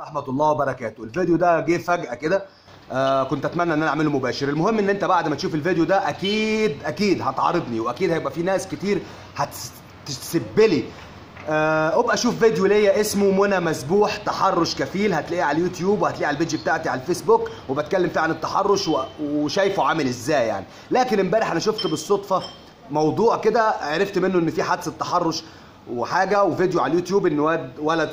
ورحمة الله وبركاته. الفيديو ده جه فجأة كده. كنت اتمنى ان انا اعمله مباشر. المهم ان انت بعد ما تشوف الفيديو ده اكيد هتعارضني، واكيد هيبقى في ناس كتير هتسبلي. ابقى شوف فيديو ليا اسمه منى مسبوح تحرش كفيل، هتلاقيه على اليوتيوب وهتلاقيه على البيج بتاعتي على الفيسبوك، وبتكلم فيه عن التحرش وشايفه عامل ازاي يعني. لكن امبارح انا شفت بالصدفة موضوع كده، عرفت منه ان في حادثة تحرش وحاجه، وفيديو على اليوتيوب ان ولد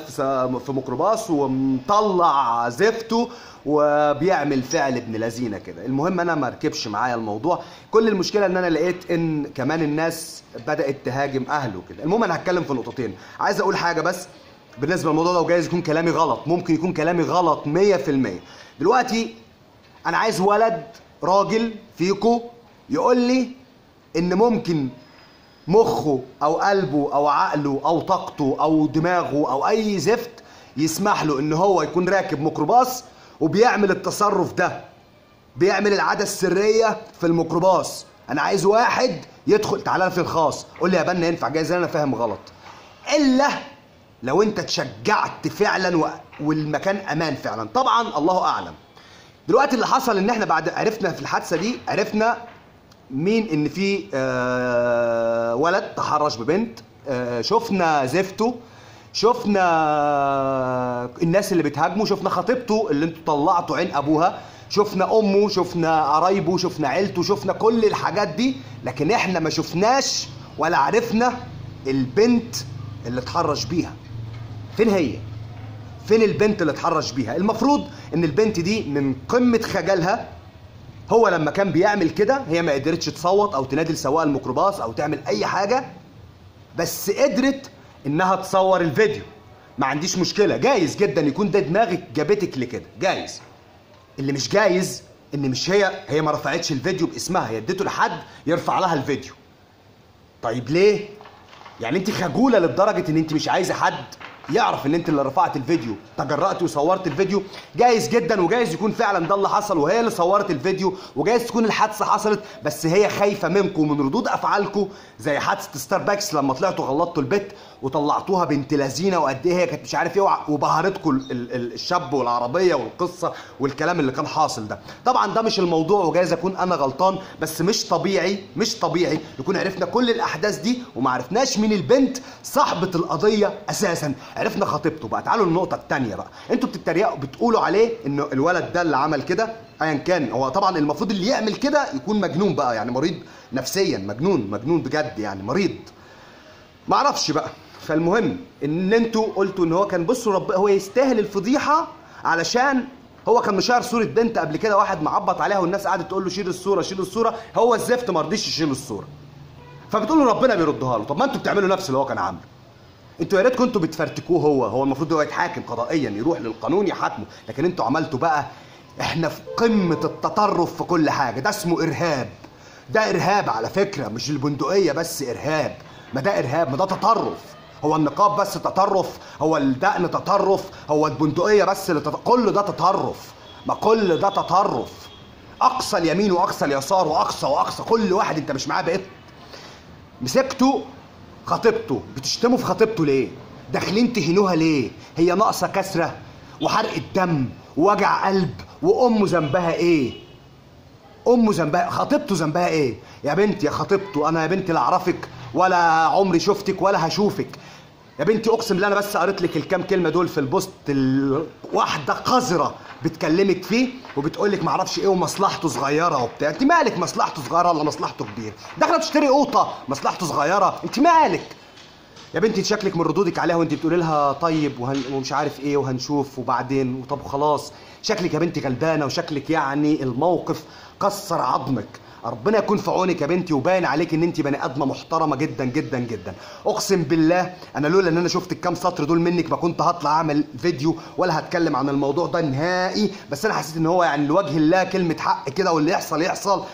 في ميكروباص ومطلع زفته وبيعمل فعل ابن لذينه كده. المهم انا ما ركبش معايا الموضوع، كل المشكله ان انا لقيت ان كمان الناس بدات تهاجم اهله كده. المهم انا هتكلم في نقطتين. عايز اقول حاجه بس بالنسبه للموضوع ده، وجايز يكون كلامي غلط، ممكن يكون كلامي غلط 100%. دلوقتي انا عايز ولد راجل فيكو يقول لي ان ممكن مخه او قلبه او عقله او طاقته او دماغه او اي زفت يسمح له ان هو يكون راكب ميكروباص وبيعمل التصرف ده، بيعمل العاده السريه في الميكروباص. انا عايز واحد يدخل. تعالى في الخاص قول لي يا بنا ينفع، جايز انا فاهم غلط، الا لو انت اتشجعت فعلا والمكان امان فعلا. طبعا الله اعلم. دلوقتي اللي حصل ان احنا بعد عرفنا في الحادثه دي، عرفنا مين ان في ولد تحرش ببنت، شفنا زفته، شفنا الناس اللي بتهاجمه، شفنا خطيبته اللي انتوا طلعتوا عين ابوها، شفنا امه، شفنا قرايبه، شفنا عيلته، شفنا كل الحاجات دي. لكن احنا ما شفناش ولا عرفنا البنت اللي اتحرش بيها. فين هي؟ فين البنت اللي اتحرش بيها؟ المفروض ان البنت دي من قمة خجلها، هو لما كان بيعمل كده هي ما قدرتش تصوت او تنادي لسواق الميكروباص او تعمل اي حاجه، بس قدرت انها تصور الفيديو. ما عنديش مشكله، جايز جدا يكون ده دماغك جابتك لكده، جايز. اللي مش جايز ان مش هي ما رفعتش الفيديو باسمها، هي اديته لحد يرفع لها الفيديو. طيب ليه؟ يعني انت خجوله لدرجه ان انت مش عايزه حد يعرف ان انت اللي رفعت الفيديو، تجرأتي وصورت الفيديو. جايز جدا، وجايز يكون فعلا ده اللي حصل وهي اللي صورت الفيديو، وجايز تكون الحادثه حصلت بس هي خايفه منكم ومن ردود افعالكم، زي حادثه ستاربكس لما طلعتوا غلطتوا البت وطلعتوها بنت لذينه وقد ايه هي كانت مش عارف ايه، وبهرتكم الشاب والعربيه والقصه والكلام اللي كان حاصل ده. طبعا ده مش الموضوع، وجايز اكون انا غلطان، بس مش طبيعي يكون عرفنا كل الاحداث دي وما عرفناش مين البنت صاحبه القضيه اساسا. عرفنا خطيبته بقى. تعالوا للنقطه الثانيه بقى. انتوا بتتريقوا بتقولوا عليه انه الولد ده اللي عمل كده ايا كان، هو طبعا المفروض اللي يعمل كده يكون مجنون بقى، يعني مريض نفسيا، مجنون بجد يعني، مريض ما اعرفش بقى. فالمهم ان انتوا قلتوا ان هو كان، بصوا هو يستاهل الفضيحه علشان هو كان مشاهر صوره بنت قبل كده، واحد معبط عليها والناس قعدت تقول له شيل الصوره، هو الزفت ما رضيش يشيل الصوره، فبتقولوا ربنا بيردها له. طب ما انتوا بتعملوا نفس اللي هو كان عامله. انتوا يا ريت كنتوا بتفرتكوه. هو المفروض هو يتحاكم قضائيا، يروح للقانون يحاكمه، لكن انتوا عملتوا بقى. احنا في قمه التطرف في كل حاجه. ده اسمه ارهاب. ده ارهاب على فكره، مش البندقيه بس ارهاب. ما ده ارهاب، ما ده تطرف. هو النقاب بس تطرف؟ هو الدقن تطرف؟ هو البندقيه بس اللي كل ده تطرف؟ ما كل ده تطرف. اقصى اليمين واقصى اليسار واقصى كل واحد انت مش معاه بقيت مسكته. خطيبته بتشتموا في خطيبته ليه؟ داخلين تهينوها ليه؟ هي ناقصه كسره وحرق الدم ووجع قلب، وامه ذنبها ايه؟ خطيبته ذنبها ايه؟ يا بنتي يا خطيبته، انا يا بنتي لا اعرفك ولا عمري شفتك ولا هشوفك يا بنتي. اقسم بالله انا بس قريت لك الكام كلمه دول في البوست، واحده قذره بتكلمك فيه وبتقول لك معرفش ايه ومصلحته صغيره وبتاع. انت مالك مصلحته صغيره ولا مصلحته كبيره؟ داخله تشتري قوطه مصلحته صغيره، انت مالك يا بنتي؟ شكلك من ردودك عليها وانت بتقولي لها طيب ومش عارف ايه وهنشوف وبعدين وطب خلاص، شكلك يا بنتي غلبانه، وشكلك يعني الموقف كسر عظمك. ربنا يكون في عونك يا بنتي، وباين عليك ان انت بني ادمه محترمه جدا جدا جدا. اقسم بالله انا لولا ان انا شفت الكام سطر دول منك ما كنت هطلع اعمل فيديو ولا هتكلم عن الموضوع ده نهائي. بس انا حسيت ان هو يعني لوجه الله كلمه حق كده، واللي يحصل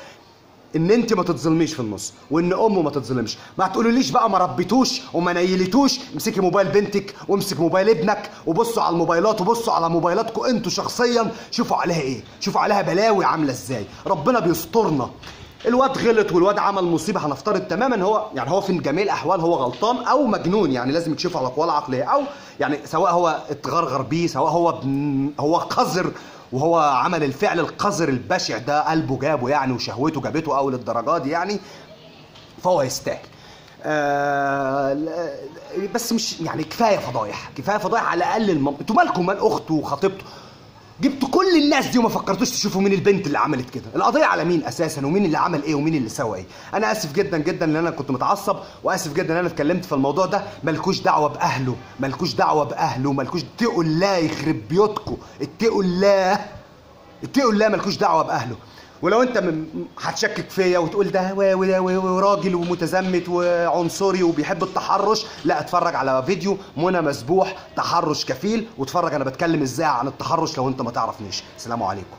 ان انت ما تتظلميش في النص، وان امه ما تتظلمش. ما تقولوليش بقى ما ربيتوش وما نيلتوش. امسكي موبايل بنتك وامسك موبايل ابنك وبصوا على الموبايلات وبصوا على موبايلاتكم انتوا شخصيا، شوفوا عليها ايه، شوفوا عليها بلاوي عامله ازاي. ربنا بيسترنا. الواد غلط والواد عمل مصيبه، هنفترض تماما هو يعني هو في جميع الاحوال هو غلطان او مجنون، يعني لازم يكشفوا على اقوال عقليه، او يعني سواء هو اتغرغر بيه، سواء هو قذر وهو عمل الفعل القذر البشع ده، قلبه جابه يعني وشهوته جابته او للدرجات دي يعني، فهو يستاهل. بس مش يعني كفايه فضايح، كفايه فضايح على الاقل. انتوا مالكم مال اخته وخطيبته؟ جبتوا كل الناس دي وما فكرتوش تشوفوا مين البنت اللي عملت كده؟ القضيه على مين اساسا، ومين اللي عمل ايه، ومين اللي سوى ايه؟ انا اسف جدا جدا ان انا كنت متعصب، واسف جدا ان انا اتكلمت في الموضوع ده. مالكوش دعوه باهله، مالكوش دعوه باهله، مالكوش، اتقوا الله يخرب بيوتكم، اتقوا الله، اتقوا الله، مالكوش دعوه باهله. ولو انت هتشكك فيا وتقول ده راجل ومتزمت وعنصري وبيحب التحرش، لا اتفرج على فيديو منى مسبوح تحرش كفيل، واتفرج انا بتكلم ازاي عن التحرش لو انت ما تعرفنيش. السلام عليكم.